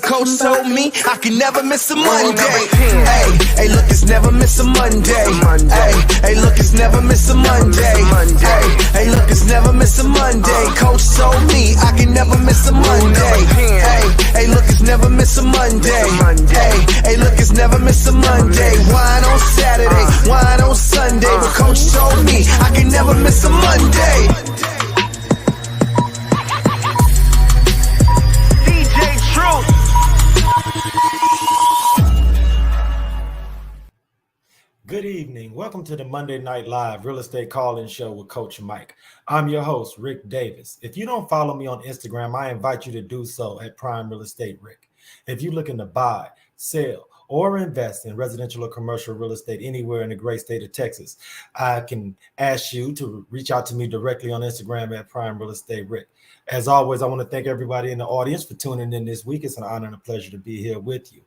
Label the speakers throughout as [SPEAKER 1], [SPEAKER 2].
[SPEAKER 1] Coach told me I can never miss a Monday. Hey, look, it's never miss a Monday. Hey, look, it's never miss a Monday. Hey, look, it's never miss a Monday. Coach told me I can never miss a Monday. Hey, look, it's never miss a Monday. Hey, look, it's never miss a Monday. Wine on Saturday, wine on Sunday. But Coach told me I can never miss a Monday.
[SPEAKER 2] Good evening. Welcome to the Monday Night Live Real Estate Call-In Show with Coach Mike. I'm your host, Rick Davis. If you don't follow me on Instagram, I invite you to do so at Prime Real Estate Rick. If you're looking to buy, sell, or invest in residential or commercial real estate anywhere in the great state of Texas, I can ask you to reach out to me directly on Instagram at Prime Real Estate Rick. As always, I want to thank everybody in the audience for tuning in this week. It's an honor and a pleasure to be here with you.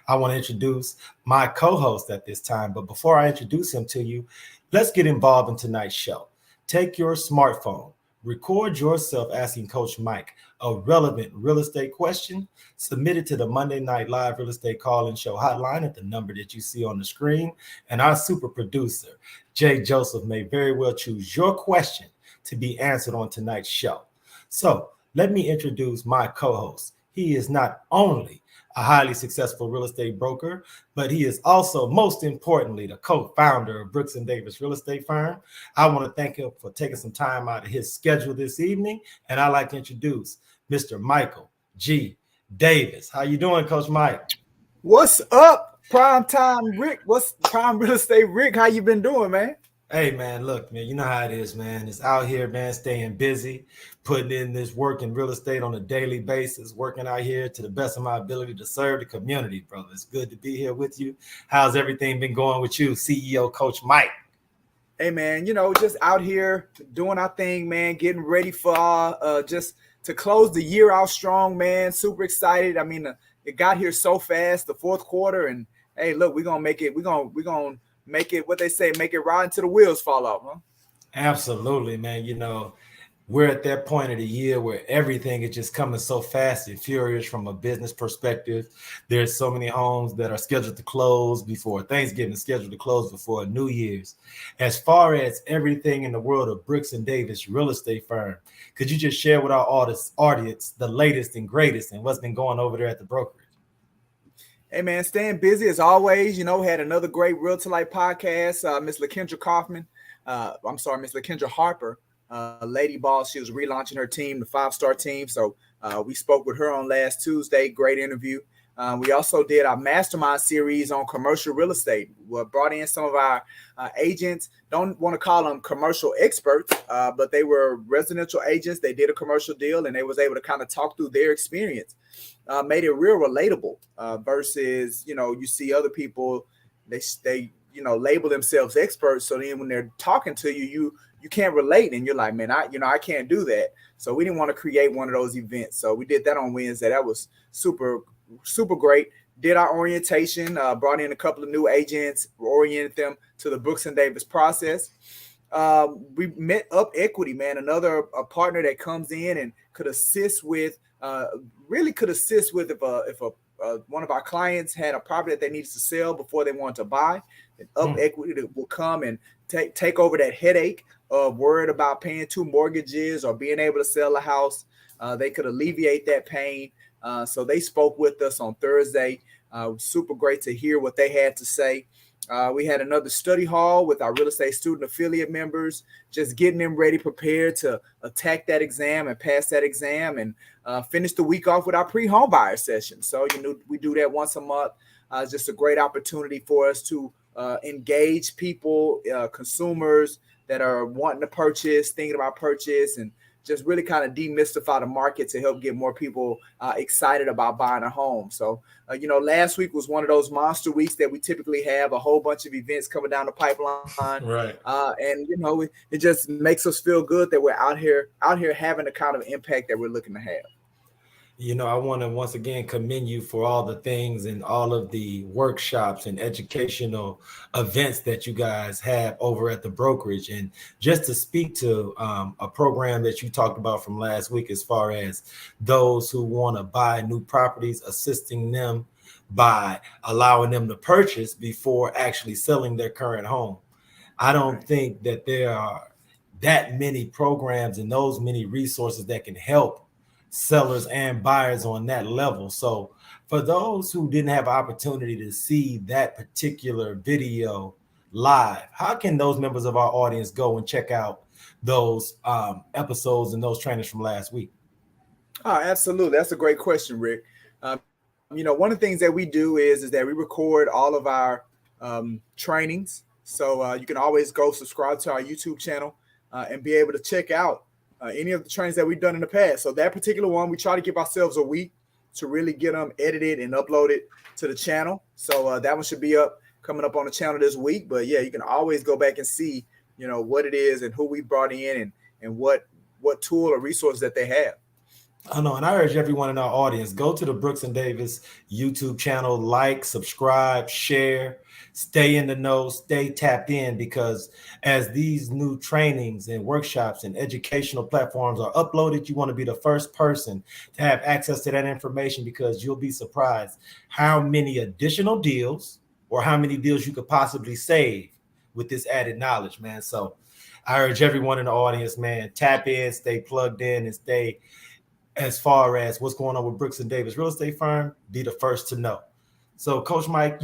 [SPEAKER 2] I want to introduce my co-host at this time, but before I introduce him to you, let's get involved in tonight's show. Take your smartphone, record yourself asking Coach Mike a relevant real estate question, submit it to the Monday Night Live Real Estate Call-In Show hotline at the number that you see on the screen, and our super producer, Jay Joseph, may very well choose your question to be answered on tonight's show. So let me introduce my co-host. He is not only a highly successful real estate broker, but he is also, most importantly, the co-founder of Brooks & Davis Real Estate Firm. I want to thank him for taking some time out of his schedule this evening, and I'd like to introduce Mr. Michael G. Davis. How you doing, Coach Mike?
[SPEAKER 3] What's up, Prime Time Rick? What's Prime Real Estate Rick? How you been doing, man?
[SPEAKER 2] Hey, man, look, man, you know how it is, man. It's out here, man, staying busy, putting in this work in real estate on a daily basis, working out here to the best of my ability to serve the community, brother. It's good to be here with you. How's everything been going with you, CEO Coach Mike?
[SPEAKER 3] Hey, man, just out here doing our thing, man, getting ready for just to close the year out strong, man. Super excited. I mean, it got here so fast, the fourth quarter, and hey, look, we're going to make it. We're going to make it, what they say, make it right until the wheels fall off, huh?
[SPEAKER 2] Absolutely, man. We're at that point of the year where everything is just coming so fast and furious from a business perspective. There's so many homes that are scheduled to close before Thanksgiving, scheduled to close before New Year's. As far as everything in the world of Brooks & Davis Real Estate Firm, could you just share with our audience the latest and greatest and what's been going over there at the brokerage?
[SPEAKER 3] Hey, man, staying busy as always. Had another great Realtor Life podcast. Miss Lakendra Harper, Lady Boss. She was relaunching her team, the 5-star team. So we spoke with her on last Tuesday. Great interview. We also did our mastermind series on commercial real estate. We brought in some of our agents. Don't want to call them commercial experts, but they were residential agents. They did a commercial deal, and they was able to kind of talk through their experience. Made it real relatable versus, you see other people, they label themselves experts. So then when they're talking to you, you can't relate, and you're like, man, I can't do that. So we didn't want to create one of those events. So we did that on Wednesday. That was super, super great. Did our orientation, brought in a couple of new agents, oriented them to the Brooks & Davis process. We met Up Equity, man, another partner that comes in and could assist with, if one of our clients had a property that they needed to sell before they wanted to buy. Up Equity will come and take over that headache of worried about paying 2 mortgages or being able to sell a house. They could alleviate that pain. So they spoke with us on Thursday. Super great to hear what they had to say. We had another study hall with our real estate student affiliate members, just getting them ready, prepared to attack that exam and pass that exam, and finish the week off with our pre-home buyer session. So, we do that once a month. It's just a great opportunity for us to engage people, consumers that are wanting to purchase, thinking about purchase, and just really kind of demystify the market to help get more people excited about buying a home. So, last week was one of those monster weeks that we typically have, a whole bunch of events coming down the pipeline.
[SPEAKER 2] Right.
[SPEAKER 3] And, it just makes us feel good that we're out here having the kind of impact that we're looking to have.
[SPEAKER 2] I want to once again commend you for all the things and all of the workshops and educational events that you guys have over at the brokerage. And just to speak to a program that you talked about from last week, as far as those who want to buy new properties, assisting them by allowing them to purchase before actually selling their current home. I don't think that there are that many programs and those many resources that can help sellers and buyers on that level. So for those who didn't have opportunity to see that particular video live, how can those members of our audience go and check out those episodes and those trainings from last week?
[SPEAKER 3] Oh, absolutely. That's a great question, Rick. One of the things that we do is that we record all of our trainings. So you can always go subscribe to our YouTube channel and be able to check out any of the trainings that we've done in the past. So that particular one, we try to give ourselves a week to really get them edited and uploaded to the channel. So that one should be coming up on the channel this week. But yeah, you can always go back and see, what it is and who we brought in and what tool or resource that they have.
[SPEAKER 2] I know, and I urge everyone in our audience, go to the Brooks and Davis YouTube channel, like, subscribe, share, stay in the know, stay tapped in, because as these new trainings and workshops and educational platforms are uploaded, you want to be the first person to have access to that information, because you'll be surprised how many additional deals or how many deals you could possibly save with this added knowledge, man. So I urge everyone in the audience, man, tap in, stay plugged in, and stay as far as what's going on with Brooks and Davis Real Estate Firm, be the first to know. So Coach Mike,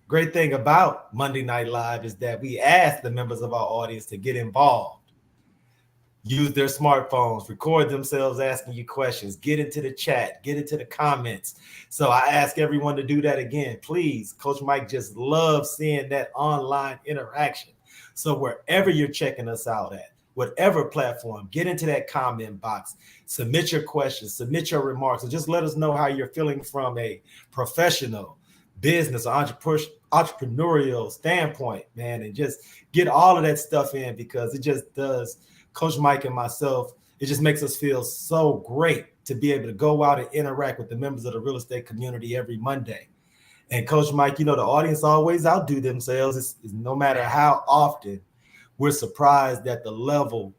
[SPEAKER 2] great thing about Monday Night Live is that we ask the members of our audience to get involved, use their smartphones, record themselves asking you questions, get into the chat, get into the comments. So I ask everyone to do that again, please. Coach Mike just loves seeing that online interaction. So wherever you're checking us out at, whatever platform, get into that comment box, submit your questions, submit your remarks, and just let us know how you're feeling from a professional, business, or entrepreneurial standpoint, man, and just get all of that stuff in, because it just does Coach Mike and myself, it just makes us feel so great to be able to go out and interact with the members of the real estate community every Monday. And Coach Mike, the audience always outdo themselves. It's no matter how often we're surprised at the level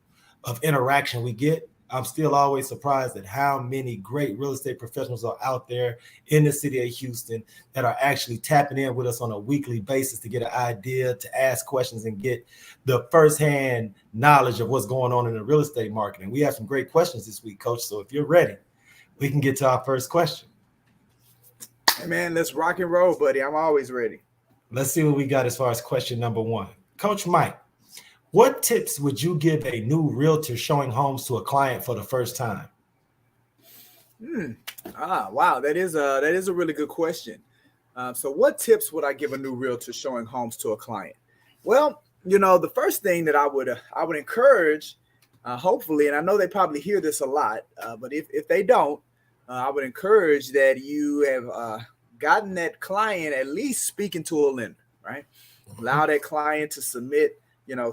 [SPEAKER 2] of interaction we get. I'm still always surprised at how many great real estate professionals are out there in the city of Houston that are actually tapping in with us on a weekly basis to get an idea, to ask questions, and get the firsthand knowledge of what's going on in the real estate market. And we have some great questions this week, Coach. So if you're ready, we can get to our first question.
[SPEAKER 3] Hey, man, let's rock and roll, buddy. I'm always ready.
[SPEAKER 2] Let's see what we got as far as question number one. Coach Mike, what tips would you give a new realtor showing homes to a client for the first time?
[SPEAKER 3] Wow, that is a really good question. So what tips would I give a new realtor showing homes to a client? Well, the first thing that I would encourage, hopefully, and I know they probably hear this a lot, but if they don't, I would encourage that you have gotten that client at least speaking to a lender, right? Allow that client to submit,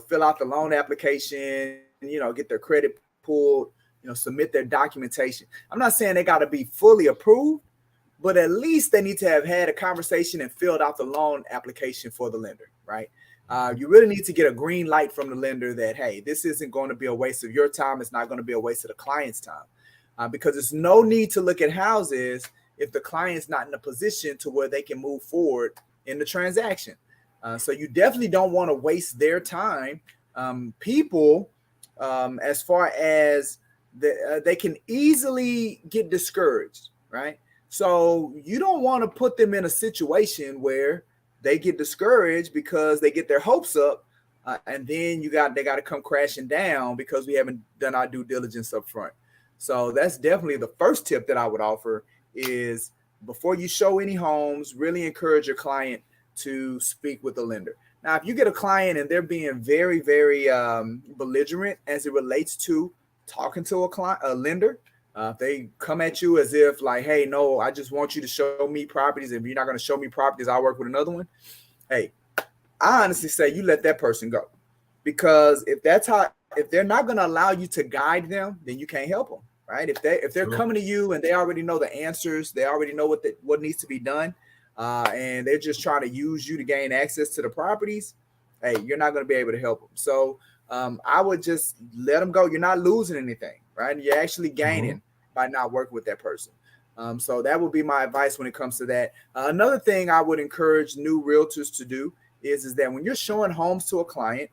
[SPEAKER 3] fill out the loan application, get their credit pulled, submit their documentation. I'm not saying they got to be fully approved, but at least they need to have had a conversation and filled out the loan application for the lender, right? You really need to get a green light from the lender that, hey, this isn't going to be a waste of your time. It's not going to be a waste of the client's time, because there's no need to look at houses if the client's not in a position to where they can move forward in the transaction. So you definitely don't want to waste their time. People, as far as they can easily get discouraged, right? So you don't want to put them in a situation where they get discouraged because they get their hopes up, and then they got to come crashing down because we haven't done our due diligence up front. So that's definitely the first tip that I would offer is before you show any homes, really encourage your client to speak with the lender. Now, if you get a client and they're being very, very belligerent as it relates to talking to a lender, they come at you as if like, hey, no, I just want you to show me properties. If you're not going to show me properties, I'll work with another one. Hey, I honestly say you let that person go, because if they're not going to allow you to guide them, then you can't help them, right? If they're coming to you and they already know the answers, they already know what needs to be done, and they're just trying to use you to gain access to the properties, hey, you're not going to be able to help them. So I would just let them go. You're not losing anything, right? You're actually gaining by not working with that person. So that would be my advice when it comes to that. Another thing I would encourage new realtors to do is that when you're showing homes to a client,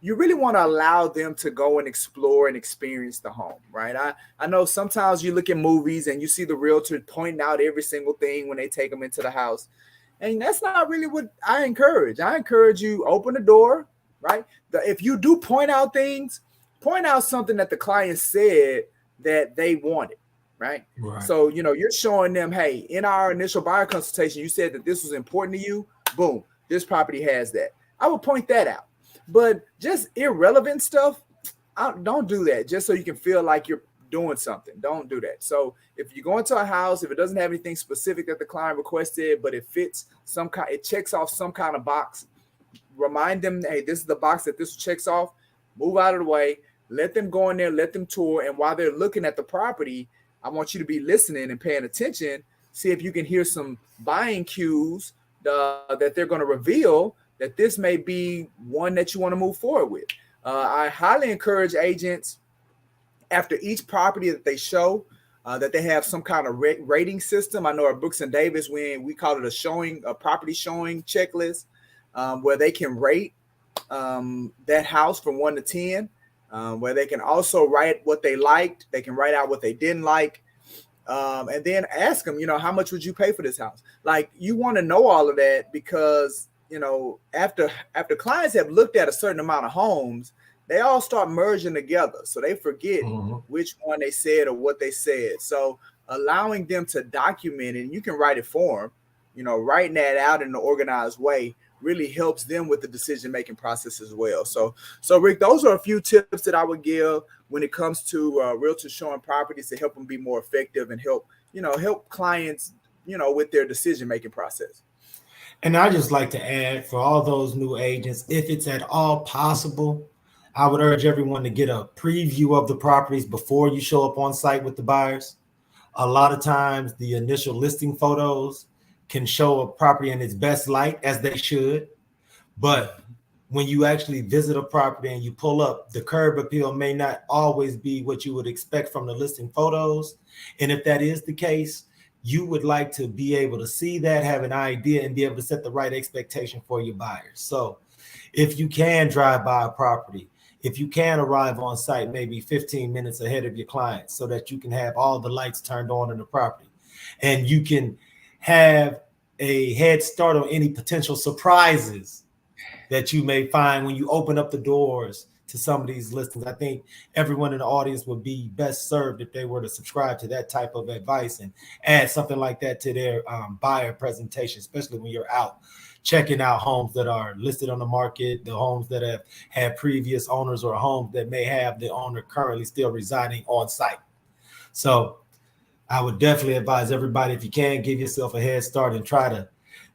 [SPEAKER 3] you really want to allow them to go and explore and experience the home, right? I know sometimes you look at movies and you see the realtor pointing out every single thing when they take them into the house. And that's not really what I encourage. I encourage you open the door, right? If you do point out things, point out something that the client said that they wanted. Right. So, you're showing them, hey, in our initial buyer consultation, you said that this was important to you. Boom, this property has that. I would point that out. But just irrelevant stuff, don't do that just so you can feel like you're doing something. Don't do that. So if you go into a house, if it doesn't have anything specific that the client requested, but it fits it checks off some kind of box, remind them, hey, this is the box that this checks off. Move out of the way. Let them go in there, let them tour. And while they're looking at the property, I want you to be listening and paying attention. See if you can hear some buying cues that they're going to reveal that this may be one that you want to move forward with. I highly encourage agents after each property that they show that they have some kind of rating system. I know at Brooks and Davis, we call it a property showing checklist where they can rate that house from 1 to 10. Where they can also write what they liked. They can write out what they didn't like. And then ask them, how much would you pay for this house? Like, you want to know all of that because, after clients have looked at a certain amount of homes, they all start merging together. So they forget which one they said or what they said. So allowing them to document it, and you can write it for them, writing that out in an organized way really helps them with the decision-making process as well. So Rick, those are a few tips that I would give when it comes to realtors showing properties to help them be more effective and help clients, with their decision-making process.
[SPEAKER 2] And I just like to add, for all those new agents, if it's at all possible, I would urge everyone to get a preview of the properties before you show up on site with the buyers. A lot of times the initial listing photos can show a property in its best light, as they should. But when you actually visit a property and you pull up, the curb appeal may not always be what you would expect from the listing photos. And if that is the case, you would like to be able to see that, have an idea, and be able to set the right expectation for your buyers. So if you can drive by a property, if you can arrive on site maybe 15 minutes ahead of your clients so that you can have all the lights turned on in the property, and you can have a head start on any potential surprises that you may find when you open up the doors to some of these listings. I think everyone in the audience would be best served if they were to subscribe to that type of advice and add something like that to their buyer presentation, especially when you're out checking out homes that are listed on the market, the homes that have had previous owners, or homes that may have the owner currently still residing on site. So I would definitely advise everybody, if you can, give yourself a head start and try to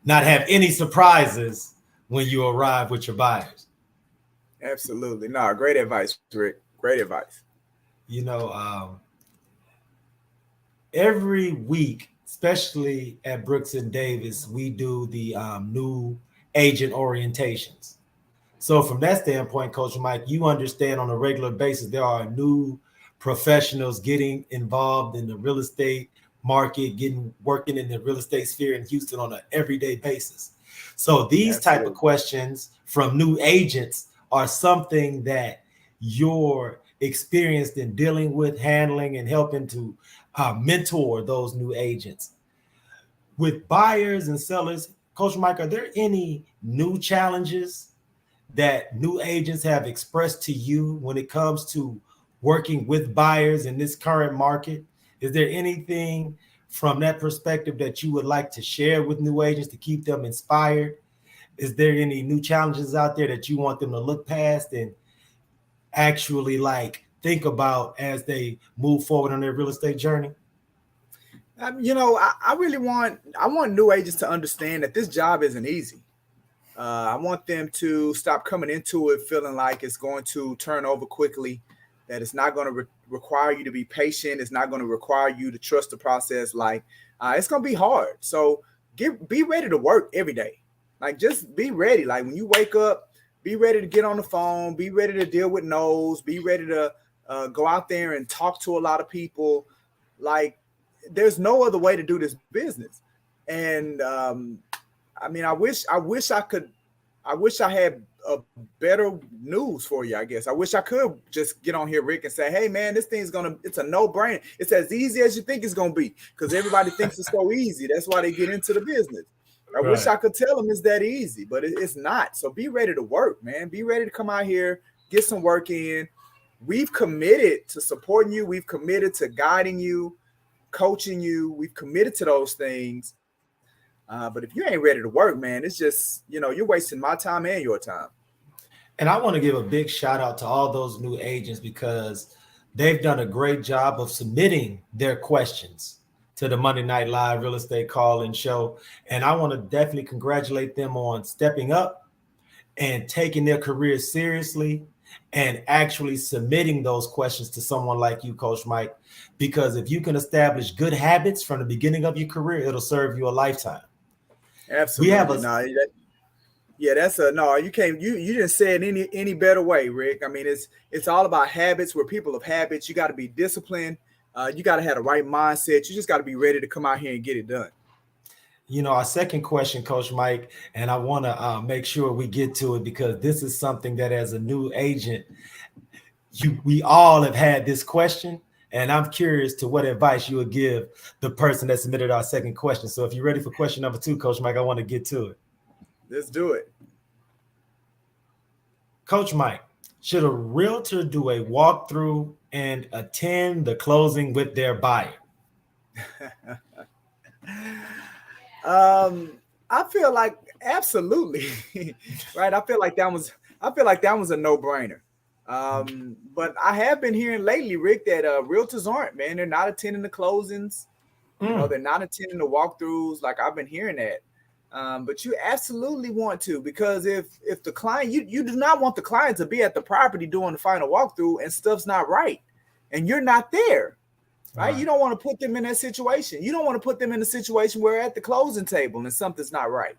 [SPEAKER 2] not have any surprises when you arrive with your buyers.
[SPEAKER 3] Absolutely. No, great advice, Rick. Great advice.
[SPEAKER 2] Every week, especially at Brooks and Davis, we do the new agent orientations. So from that standpoint, Coach Mike, you understand on a regular basis, there are new professionals getting involved in the real estate market, working in the real estate sphere in Houston on an everyday basis. So these type of questions from new agents are something that you're experienced in dealing with, handling, and helping to mentor those new agents. With buyers and sellers, Coach Mike, are there any new challenges that new agents have expressed to you when it comes to working with buyers in this current market? Is there anything from that perspective that you would like to share with new agents to keep them inspired? Is there any new challenges out there that you want them to look past and actually think about as they move forward on their real estate journey?
[SPEAKER 3] I want new agents to understand that this job isn't easy. I want them to stop coming into it feeling like it's going to turn over quickly. that it's not going to require you to be patient. It's not going to require you to trust the process. Like it's going to be hard. So be ready to work every day. Like just be ready. Like when you wake up, be ready to get on the phone. Be ready to deal with no's. Be ready to go out there and talk to a lot of people. Like there's no other way to do this business. And I mean, I wish I had a better news for you, I guess. I wish I could just get on here, Rick, and say, hey, man, this thing's it's a no-brainer. It's as easy as you think it's going to be because everybody thinks it's so easy. That's why they get into the business. I wish I could tell them it's that easy, but it's not. So be ready to work, man. Be ready to come out here, get some work in. We've committed to supporting you. We've committed to guiding you, coaching you. We've committed to those things. But if you ain't ready to work, man, it's just, you're wasting my time and your time.
[SPEAKER 2] And I want to give a big shout out to all those new agents because they've done a great job of submitting their questions to the Monday Night Live Real Estate Call-In Show. And I want to definitely congratulate them on stepping up and taking their careers seriously and actually submitting those questions to someone like you, Coach Mike, because if you can establish good habits from the beginning of your career, it'll serve you a lifetime.
[SPEAKER 3] Absolutely. You can't, you didn't say it any better way, Rick. I mean, it's all about habits. We're people of habits. You got to be disciplined. You got to have the right mindset. You just got to be ready to come out here and get it done.
[SPEAKER 2] Our second question, Coach Mike, and I want to make sure we get to it because this is something that as a new agent, we all have had this question. And I'm curious to what advice you would give the person that submitted our second question. So if you're ready for question number 2, Coach Mike, I want to get to it.
[SPEAKER 3] Let's do it.
[SPEAKER 2] Coach Mike, should a realtor do a walkthrough and attend the closing with their buyer?
[SPEAKER 3] I feel like absolutely, right? I feel like that was a no-brainer. But I have been hearing lately, Rick, that realtors aren't, man. They're not attending the closings. They're not attending the walkthroughs. Like I've been hearing that. But you absolutely want to, because if the client, you do not want the client to be at the property doing the final walkthrough and stuff's not right and you're not there, right? You don't want to put them in that situation. You don't want to put them in a situation where at the closing table and something's not right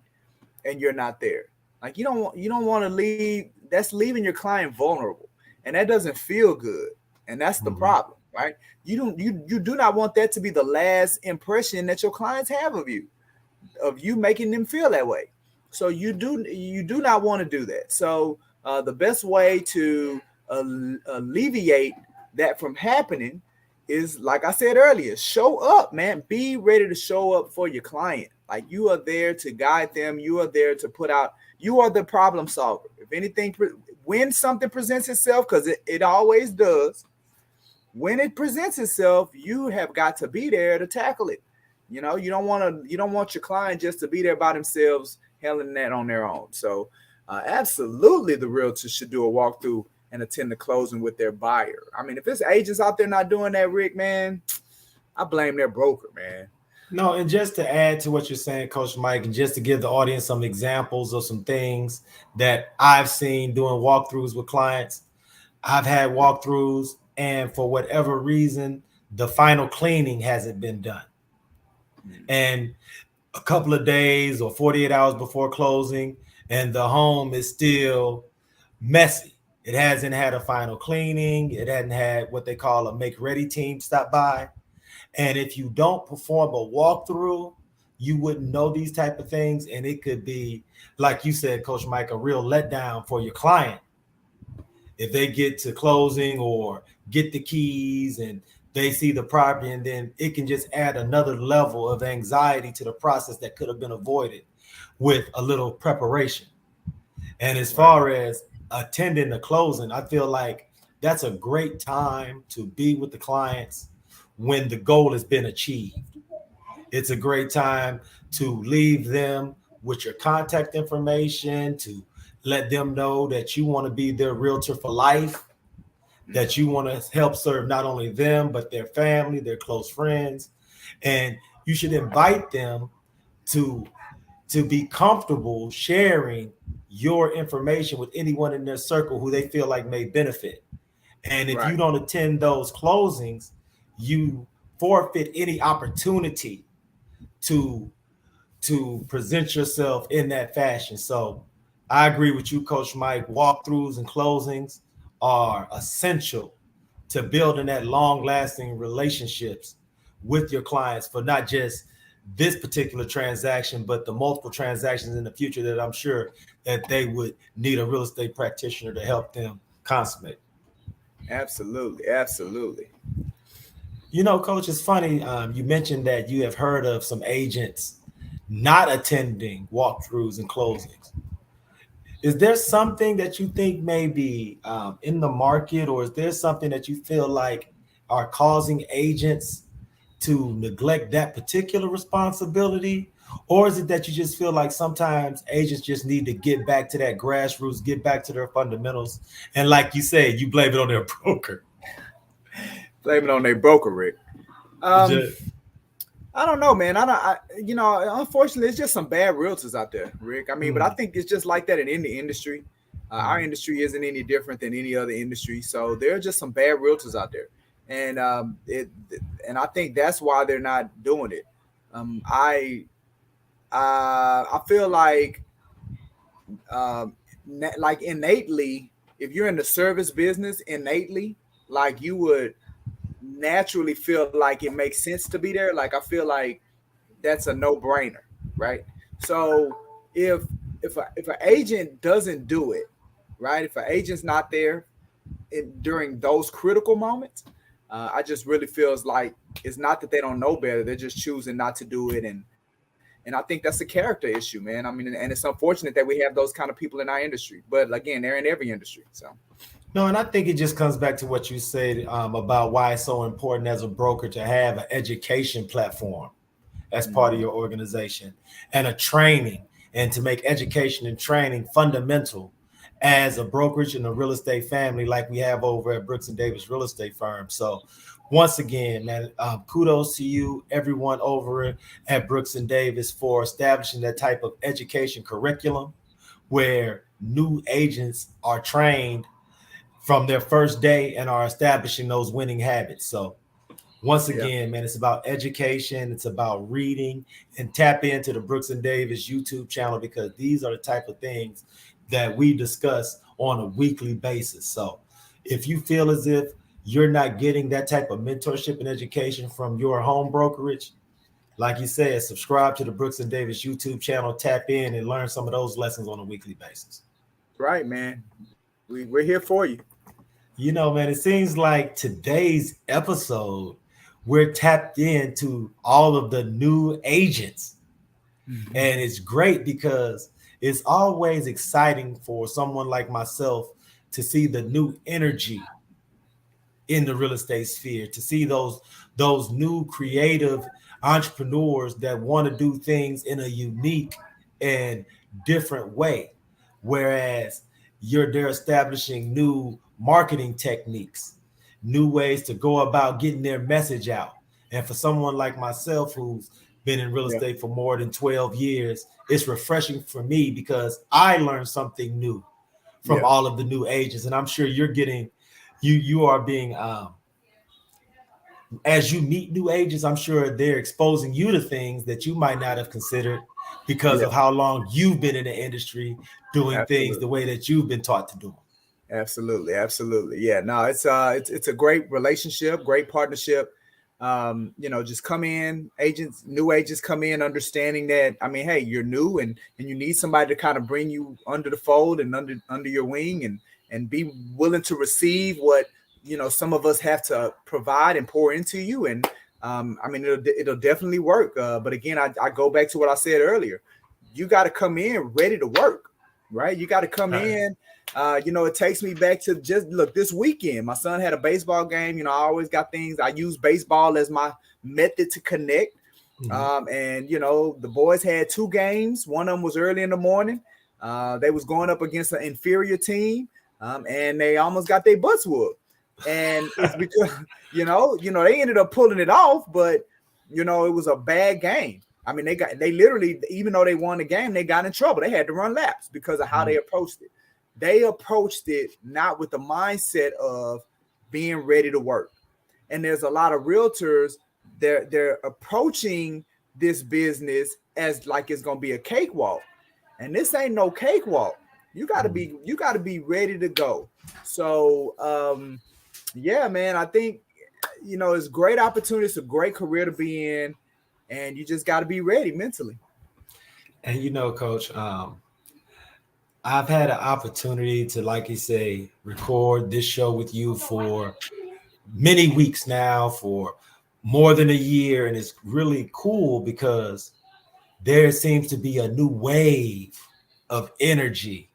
[SPEAKER 3] and you're not there. Like you don't want to leave. That's leaving your client vulnerable, and that doesn't feel good. And that's the problem, right? You do not want that to be the last impression that your clients have of you making them feel that way. So you do not want to do that. So the best way to alleviate that from happening is, like I said earlier, show up, man. Be ready to show up for your client. Like you are there to guide them. You are there to you are the problem solver. If anything, when something presents itself, because it always does, when it presents itself, you have got to be there to tackle it. You don't want your client just to be there by themselves, handling that on their own. So absolutely the realtor should do a walkthrough and attend the closing with their buyer. I mean, if there's agents out there not doing that, Rick, man, I blame their broker, man.
[SPEAKER 2] No, and just to add to what you're saying, Coach Mike, and just to give the audience some examples of some things that I've seen doing walkthroughs with clients. I've had walkthroughs, and for whatever reason, the final cleaning hasn't been done. And a couple of days or 48 hours before closing, and the home is still messy. It hasn't had a final cleaning. It hadn't had what they call a make-ready team stop by. And if you don't perform a walkthrough, you wouldn't know these type of things. And it could be, like you said, Coach Mike, a real letdown for your client. If they get to closing or get the keys and they see the property, and then it can just add another level of anxiety to the process that could have been avoided with a little preparation. And as far as attending the closing, I feel like that's a great time to be with the clients when the goal has been achieved. It's a great time to leave them with your contact information, to let them know that you want to be their realtor for life, that you want to help serve not only them, but their family, their close friends. And you should invite them to be comfortable sharing your information with anyone in their circle who they feel like may benefit. And if you don't attend those closings, you forfeit any opportunity to present yourself in that fashion. So I agree with you, Coach Mike. Walkthroughs and closings are essential to building that long-lasting relationships with your clients for not just this particular transaction, but the multiple transactions in the future that I'm sure that they would need a real estate practitioner to help them consummate.
[SPEAKER 3] Absolutely. Absolutely.
[SPEAKER 2] You know, Coach, it's funny. You mentioned that you have heard of some agents not attending walkthroughs and closings. Is there something that you think may be in the market, or is there something that you feel like are causing agents to neglect that particular responsibility? Or is it that you just feel like sometimes agents just need to get back to that grassroots, get back to their fundamentals? And like you said, you blame it on their broker.
[SPEAKER 3] Blame it on their broker, Rick. I don't know, man. Unfortunately, it's just some bad realtors out there, Rick. I mean, but I think it's just like that in any industry. Our industry isn't any different than any other industry. So there are just some bad realtors out there. And I think that's why they're not doing it. I feel like innately, if you're in the service business, innately, like you would naturally feel like it makes sense to be there. Like I feel like that's a no-brainer, right? So if an agent doesn't do it, right? If an agent's not there during those critical moments, I just really feels like it's not that they don't know better; they're just choosing not to do it, and I think that's a character issue, man. I mean, and it's unfortunate that we have those kind of people in our industry, but again, they're in every industry. So.
[SPEAKER 2] No, and I think it just comes back to what you said about why it's so important as a broker to have an education platform as part of your organization and a training, and to make education and training fundamental as a brokerage and a real estate family like we have over at Brooks and Davis Real Estate Firm. So once again, man, kudos to you, everyone over at Brooks and Davis, for establishing that type of education curriculum where new agents are trained from their first day and are establishing those winning habits. So once again, man, it's about education. It's about reading, and tap into the Brooks and Davis YouTube channel, because these are the type of things that we discuss on a weekly basis. So if you feel as if you're not getting that type of mentorship and education from your home brokerage, like you said, subscribe to the Brooks and Davis YouTube channel, tap in and learn some of those lessons on a weekly basis.
[SPEAKER 3] Right, man. We're here for you.
[SPEAKER 2] You know, man, it seems like today's episode, we're tapped into all of the new agents. And it's great because it's always exciting for someone like myself to see the new energy in the real estate sphere, to see those new creative entrepreneurs that want to do things in a unique and different way. Whereas they're establishing new marketing techniques, new ways to go about getting their message out. And for someone like myself who's been in real estate for more than 12 years, it's refreshing for me because I learned something new from all of the new agents. And I'm sure you're getting, you are being, as you meet new agents, I'm sure they're exposing you to things that you might not have considered because of how long you've been in the industry doing things the way that you've been taught to do them.
[SPEAKER 3] Absolutely. Yeah, no, it's a great relationship, great partnership. Just come in, new agents come in understanding that, I mean, hey, you're new and you need somebody to kind of bring you under the fold and under your wing and be willing to receive what, some of us have to provide and pour into you. And I mean, it'll definitely work. But again, I go back to what I said earlier. You got to come in ready to work, right? You got to come in. It takes me back to just this weekend. My son had a baseball game. I always got things. I use baseball as my method to connect. And the boys had 2 games. One of them was early in the morning. They was going up against an inferior team, and they almost got their butts whooped. And it's because they ended up pulling it off, but it was a bad game. I mean, they literally, even though they won the game, they got in trouble. They had to run laps because of how they approached it. They approached it not with the mindset of being ready to work. And there's a lot of realtors, they're approaching this business as like it's gonna be a cakewalk. And this ain't no cakewalk. You gotta be ready to go. So yeah, man, I think it's a great opportunity, it's a great career to be in, and you just gotta be ready mentally.
[SPEAKER 2] And Coach, I've had an opportunity to, like you say, record this show with you for many weeks now, for more than a year. And it's really cool because there seems to be a new wave of energy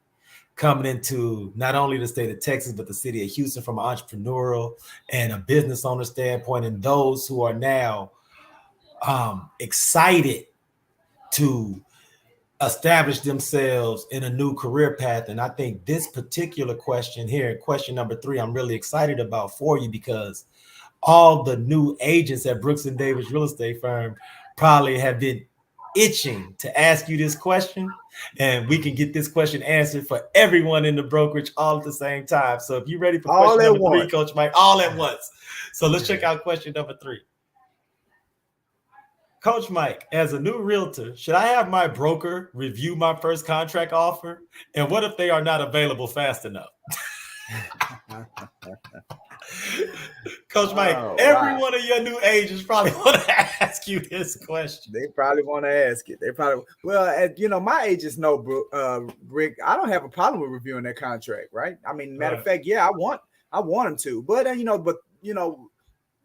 [SPEAKER 2] coming into not only the state of Texas, but the city of Houston from an entrepreneurial and a business owner standpoint, and those who are now excited to establish themselves in a new career path. And I think this particular question here, question number 3, I'm really excited about for you, because all the new agents at Brooks and Davis Real Estate Firm probably have been itching to ask you this question, and we can get this question answered for everyone in the brokerage all at the same time. So if you're ready for question number 3, Coach Mike, all at once. So let's check out question number 3. Coach Mike, as a new realtor, should I have my broker review my first contract offer? And what if they are not available fast enough? Coach Mike, every one of your new agents probably want to ask you this question.
[SPEAKER 3] They probably want to ask it. They probably, my agents know, Rick, I don't have a problem with reviewing their contract, right? I mean, matter of fact, yeah, I want them to, but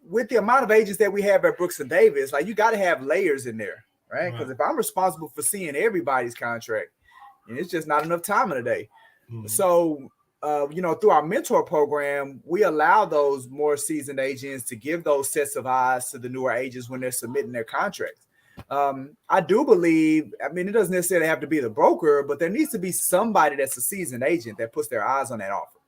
[SPEAKER 3] with the amount of agents that we have at Brooks and Davis, like, you got to have layers in there, right? Because if I'm responsible for seeing everybody's contract, and it's just not enough time in a day. So, through our mentor program, we allow those more seasoned agents to give those sets of eyes to the newer agents when they're submitting their contracts. I do believe, it doesn't necessarily have to be the broker, but there needs to be somebody that's a seasoned agent that puts their eyes on that offer,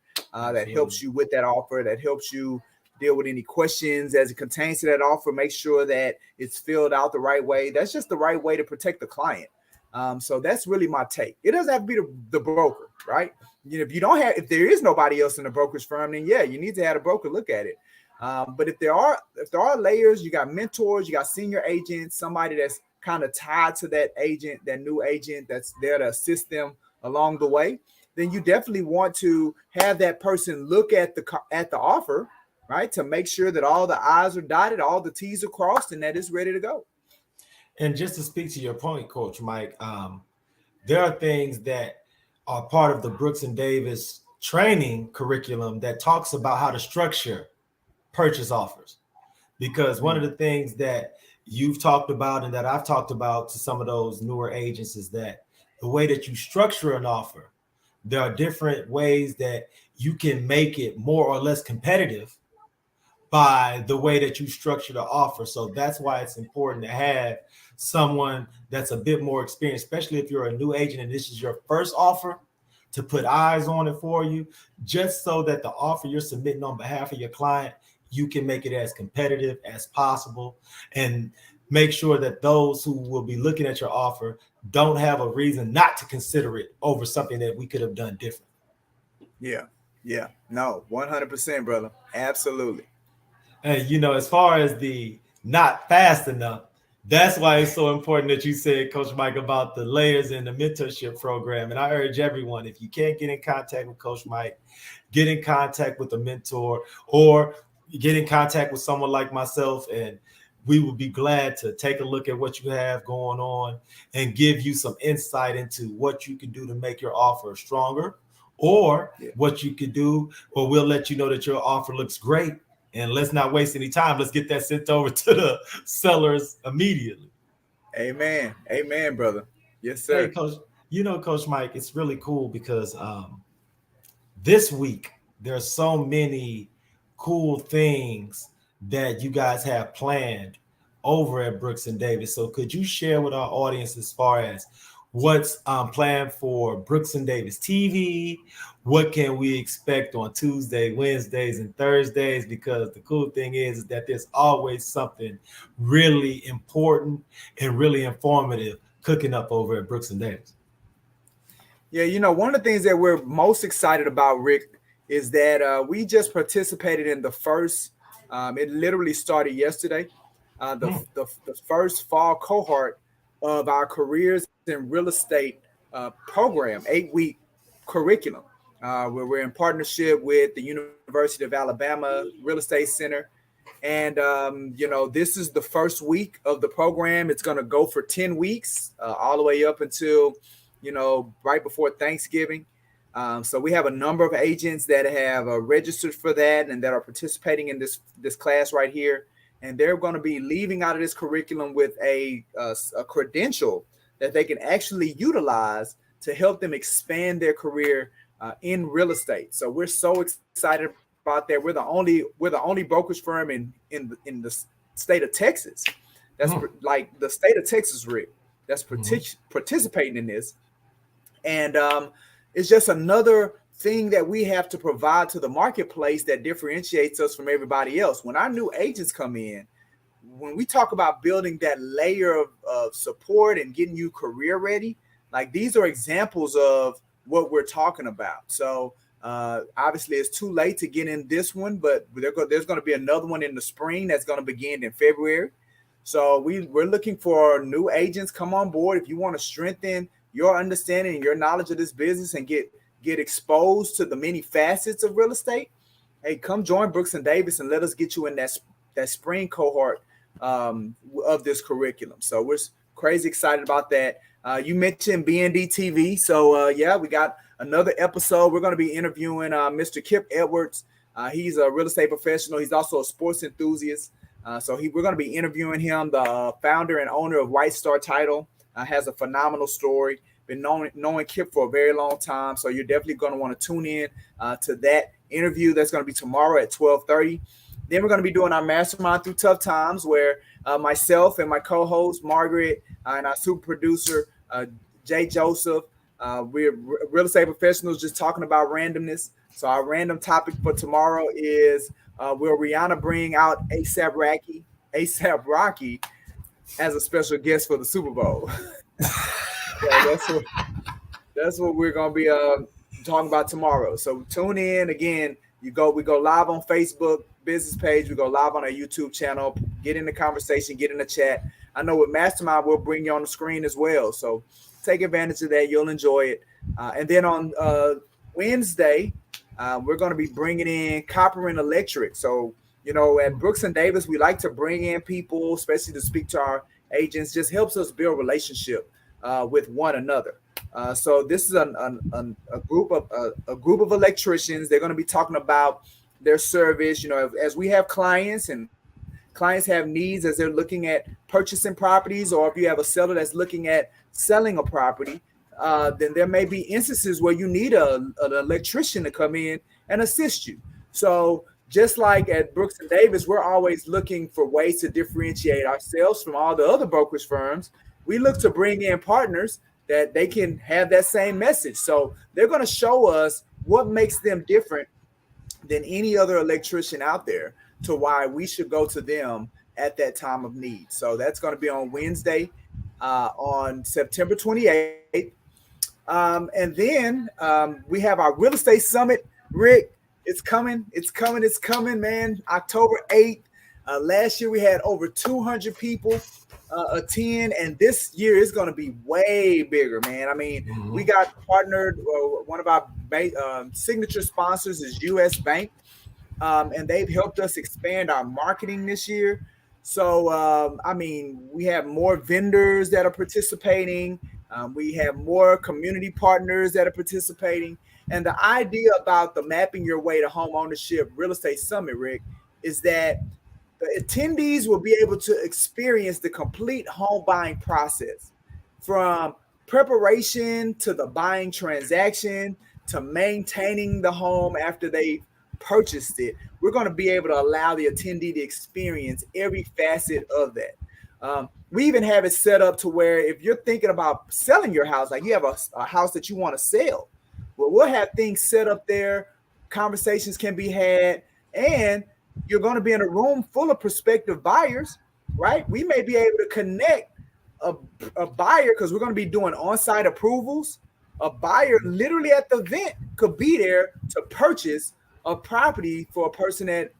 [SPEAKER 3] that helps you with that offer, that helps you deal with any questions as it pertains to that offer, make sure that it's filled out the right way. That's just the right way to protect the client. So that's really my take. It doesn't have to be the broker, right? If there is nobody else in the brokerage firm, then yeah, you need to have a broker look at it. But if there are layers, you got mentors, you got senior agents, somebody that's kind of tied to that agent, that new agent that's there to assist them along the way, then you definitely want to have that person look at the offer, right, to make sure that all the I's are dotted, all the T's are crossed, and that it's ready to go.
[SPEAKER 2] And just to speak to your point, Coach Mike, there are things that are part of the Brooks and Davis training curriculum that talks about how to structure purchase offers. Because one of the things that you've talked about and that I've talked about to some of those newer agents is that the way that you structure an offer, there are different ways that you can make it more or less competitive by the way that you structure the offer. So that's why it's important to have someone that's a bit more experienced, especially if you're a new agent and this is your first offer, to put eyes on it for you, just so that the offer you're submitting on behalf of your client, you can make it as competitive as possible and make sure that those who will be looking at your offer don't have a reason not to consider it over something that we could have done different.
[SPEAKER 3] Yeah. No, 100%, brother. Absolutely.
[SPEAKER 2] And, as far as the not fast enough, that's why it's so important that you said, Coach Mike, about the layers in the mentorship program. And I urge everyone, if you can't get in contact with Coach Mike, get in contact with a mentor or get in contact with someone like myself, and we will be glad to take a look at what you have going on and give you some insight into what you can do to make your offer stronger, or what you could do, or we'll let you know that your offer looks great. And let's not waste any time. Let's get that sent over to the sellers immediately.
[SPEAKER 3] Amen. Amen, brother. Yes, sir.
[SPEAKER 2] Hey, Coach, Coach Mike, it's really cool because this week there are so many cool things that you guys have planned over at Brooks and Davis. So could you share with our audience as far as what's planned for Brooks and Davis TV? What can we expect on Tuesday, Wednesdays, and Thursdays? Because the cool thing is that there's always something really important and really informative cooking up over at Brooks and Davis.
[SPEAKER 3] Yeah, one of the things that we're most excited about, Rick, is that we just participated in the first. It literally started yesterday. The first fall cohort of our careers in real estate program, 8-week curriculum, where we're in partnership with the University of Alabama Real Estate Center. And, this is the first week of the program. It's going to go for 10 weeks, all the way up until, right before Thanksgiving. So we have a number of agents that have registered for that and that are participating in this class right here. And they're going to be leaving out of this curriculum with a credential that they can actually utilize to help them expand their career in real estate. So we're so excited about that. We're the only brokerage firm in the state of Texas. That's like the state of Texas, Rick, that's participating in this. And it's just another thing that we have to provide to the marketplace that differentiates us from everybody else. When our new agents come in, when we talk about building that layer of support and getting you career ready, like these are examples of what we're talking about. So obviously it's too late to get in this one, but there's going to be another one in the spring that's going to begin in February. So we're looking for new agents. Come on board if you want to strengthen your understanding and your knowledge of this business and get exposed to the many facets of real estate. Hey, come join Brooks and Davis and let us get you in that spring cohort of this curriculum. So we're crazy excited about that. You mentioned BND TV. So we got another episode. We're going to be interviewing Mr. Kip Edwards. He's a real estate professional. He's also a sports enthusiast. We're going to be interviewing him, the founder and owner of White Star Title. Has a phenomenal story. Been knowing Kip for a very long time. So you're definitely going to want to tune in to that interview. That's going to be tomorrow at 12:30. Then we're going to be doing our Mastermind Through Tough Times, where myself and my co-host Margaret and our super producer Jay Joseph, we're real estate professionals just talking about randomness. So our random topic for tomorrow is will Rihanna bring out ASAP Rocky as a special guest for the Super Bowl? So that's what we're going to be talking about tomorrow. So tune in again. We go live on Facebook business page. We go live on our YouTube channel. Get in the conversation. Get in the chat. I know with Mastermind we'll bring you on the screen as well. So take advantage of that. You'll enjoy it. And then on Wednesday, we're going to be bringing in copper and electric. So at Brooks and Davis, we like to bring in people, especially to speak to our agents. Just helps us build relationship with one another. So this is a group of electricians. They're going to be talking about their service. As we have clients and clients have needs as they're looking at purchasing properties, or if you have a seller that's looking at selling a property, then there may be instances where you need an electrician to come in and assist you. So just like at Brooks and Davis, we're always looking for ways to differentiate ourselves from all the other brokerage firms. We look to bring in partners that they can have that same message. So they're going to show us what makes them different than any other electrician out there, to why we should go to them at that time of need. So that's going to be on Wednesday, on September 28th. And then we have our real estate summit. Rick, it's coming, man. October 8th. Last year we had over 200 people attend, and this year is going to be way bigger, man. I mean, we got partnered. One of our signature sponsors is U.S. Bank, and they've helped us expand our marketing this year. So, we have more vendors that are participating. We have more community partners that are participating. And the idea about the Mapping Your Way to Home Ownership Real Estate Summit, Rick, is that the attendees will be able to experience the complete home buying process, from preparation to the buying transaction to maintaining the home after they've purchased it. We're going to be able to allow the attendee to experience every facet of that. We even have it set up to where if you're thinking about selling your house, like you have a house that you want to sell, well, we'll have things set up there. Conversations can be had, and you're going to be in a room full of prospective buyers, right? We may be able to connect a buyer, because we're going to be doing on-site approvals. A buyer literally at the event could be there to purchase a property for a person that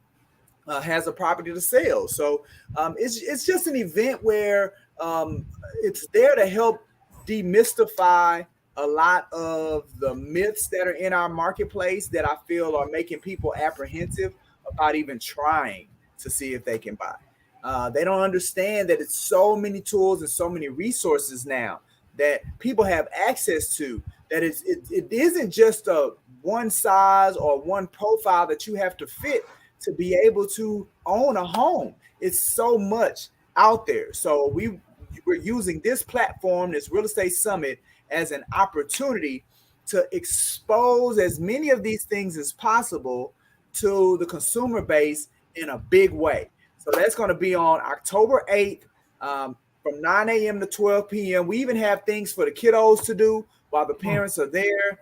[SPEAKER 3] has a property to sell. So it's just an event where it's there to help demystify a lot of the myths that are in our marketplace that I feel are making people apprehensive about even trying to see if they can buy. They don't understand that it's so many tools and so many resources now that people have access to, that it isn't just a one size or one profile that you have to fit to be able to own a home. It's so much out there. So we're using this platform, this real estate summit, as an opportunity to expose as many of these things as possible to the consumer base in a big way. So that's going to be on October 8th from 9 a.m. to 12 p.m. We even have things for the kiddos to do while the parents are there.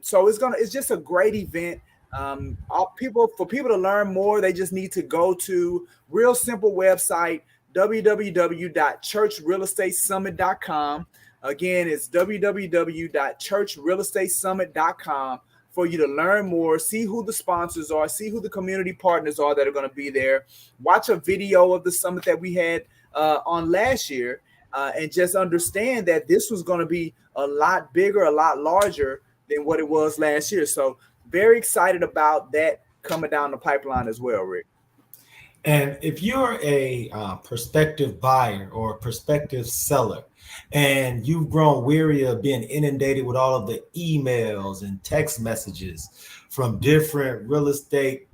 [SPEAKER 3] So it's just a great event. For people to learn more, they just need to go to real simple website, www.churchrealestatesummit.com. Again, it's www.churchrealestatesummit.com for you to learn more, see who the sponsors are, see who the community partners are that are going to be there, watch a video of the summit that we had on last year, and just understand that this was going to be a lot bigger, a lot larger than what it was last year. So very excited about that coming down the pipeline as well, Rick.
[SPEAKER 2] And if you're a prospective buyer or a prospective seller, and you've grown weary of being inundated with all of the emails and text messages from different real estate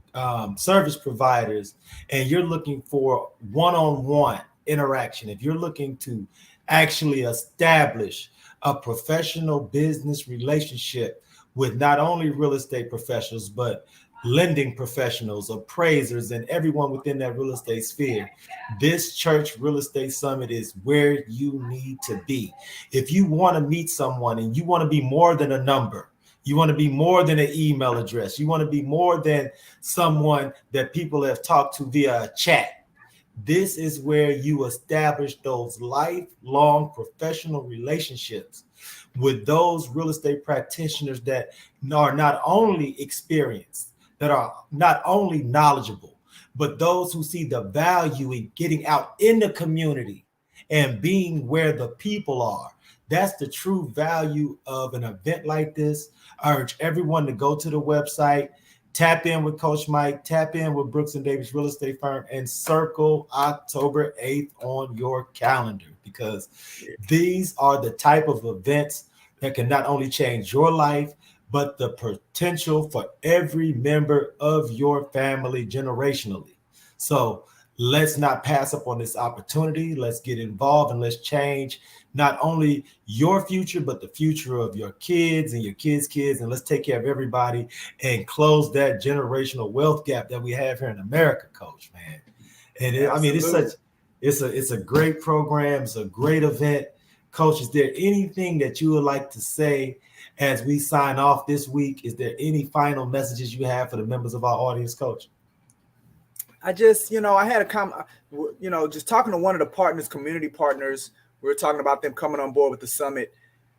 [SPEAKER 2] service providers, and you're looking for one-on-one interaction, if you're looking to actually establish a professional business relationship with not only real estate professionals, but lending professionals, appraisers, and everyone within that real estate sphere, this Church Real Estate Summit is where you need to be. If you want to meet someone and you want to be more than a number, you want to be more than an email address, you want to be more than someone that people have talked to via a chat, this is where you establish those lifelong professional relationships with those real estate practitioners that are not only experienced, that are not only knowledgeable, but those who see the value in getting out in the community and being where the people are. That's the true value of an event like this. I urge everyone to go to the website, tap in with Coach Mike, tap in with Brooks and Davis Real Estate Firm, and circle October 8th on your calendar, because these are the type of events that can not only change your life, but the potential for every member of your family generationally. So let's not pass up on this opportunity. Let's get involved and let's change not only your future, but the future of your kids and your kids' kids. And let's take care of everybody and close that generational wealth gap that we have here in America, Coach, man. And it's a great program. It's a great event. Coach, is there anything that you would like to say as we sign off this week? Is there any final messages you have for the members of our audience, Coach?
[SPEAKER 3] I just, I had just talking to one of the partners, community partners, we were talking about them coming on board with the summit.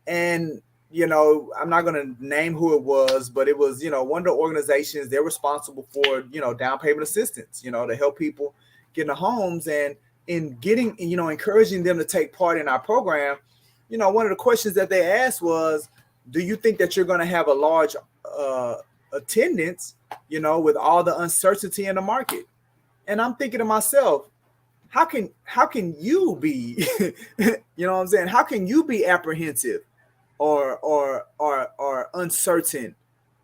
[SPEAKER 3] And, I'm not going to name who it was, but it was, one of the organizations, they're responsible for, down payment assistance, to help people get into homes. And in getting, encouraging them to take part in our program, one of the questions that they asked was, do you think that you're going to have a large attendance, with all the uncertainty in the market? And I'm thinking to myself, how can you be, what I'm saying? How can you be apprehensive or uncertain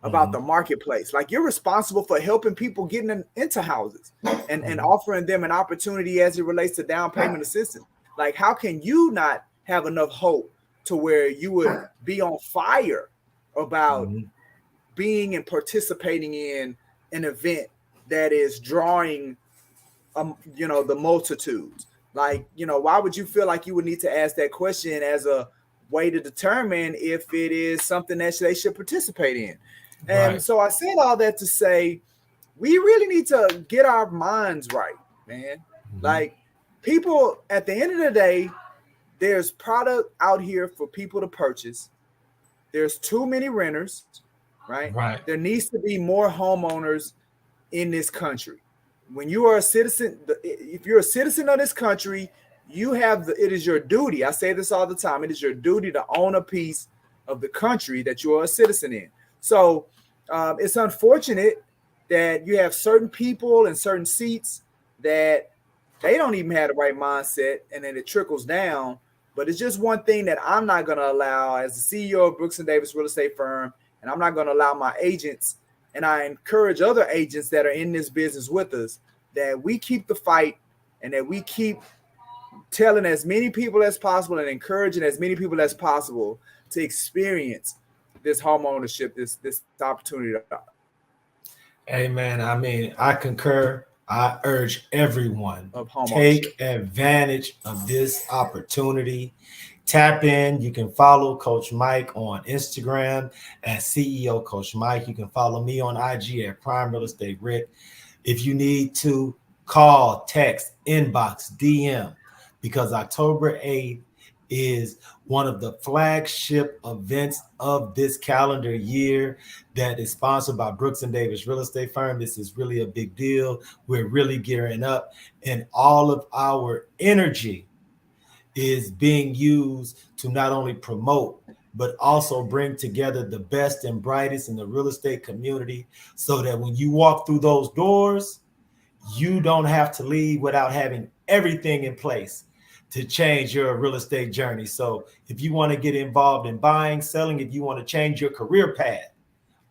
[SPEAKER 3] about the marketplace? Like, you're responsible for helping people getting into houses and offering them an opportunity as it relates to down payment assistance. Like, how can you not have enough hope to where you would be on fire about being and participating in an event that is drawing, the multitudes? Like, why would you feel like you would need to ask that question as a way to determine if it is something that they should participate in? And so I said all that to say, we really need to get our minds right, man. Like, people, at the end of the day, there's product out here for people to purchase. There's too many renters, right?
[SPEAKER 2] Right.
[SPEAKER 3] There needs to be more homeowners in this country. When you are a citizen, if you're a citizen of this country, you have it is your duty. I say this all the time. It is your duty to own a piece of the country that you are a citizen in. So it's unfortunate that you have certain people in certain seats that they don't even have the right mindset, and then it trickles down. But it's just one thing that I'm not going to allow as the CEO of Brooks and Davis Real Estate Firm, and I'm not going to allow my agents, and I encourage other agents that are in this business with us, that we keep the fight and that we keep telling as many people as possible and encouraging as many people as possible to experience this home ownership, this opportunity.
[SPEAKER 2] Hey, man, I mean, I concur. I urge everyone,
[SPEAKER 3] Of home
[SPEAKER 2] take
[SPEAKER 3] ownership.
[SPEAKER 2] advantage of this opportunity. Tap in. You can follow Coach Mike on Instagram at CEO Coach Mike. You can follow me on IG at Prime Real Estate Rick. If you need to, call, text, inbox, DM, because October 8th is one of the flagship events of this calendar year that is sponsored by Brooks and Davis Real Estate Firm. This is really a big deal. We're really gearing up, and all of our energy is being used to not only promote, but also bring together the best and brightest in the real estate community, so that when you walk through those doors, you don't have to leave without having everything in place to change your real estate journey. So if you want to get involved in buying, selling, if you want to change your career path,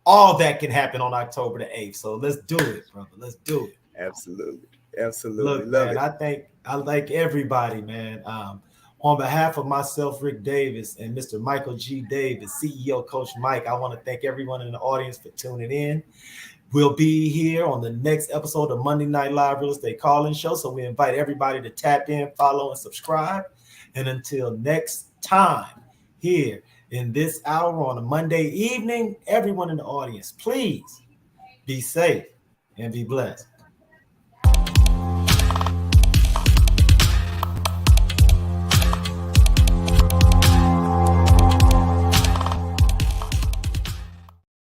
[SPEAKER 2] all that can happen on October the 8th. So let's do it, brother. Let's do it.
[SPEAKER 3] Absolutely. Absolutely.
[SPEAKER 2] Look,
[SPEAKER 3] Love
[SPEAKER 2] man,
[SPEAKER 3] it.
[SPEAKER 2] I like everybody, man. On behalf of myself, Rick Davis, and Mr. Michael G. Davis, CEO Coach Mike, I want to thank everyone in the audience for tuning in. We'll be here on the next episode of Monday Night Live Real Estate Call-In Show. So we invite everybody to tap in, follow, and subscribe. And until next time, here in this hour on a Monday evening, everyone in the audience, please be safe and be blessed.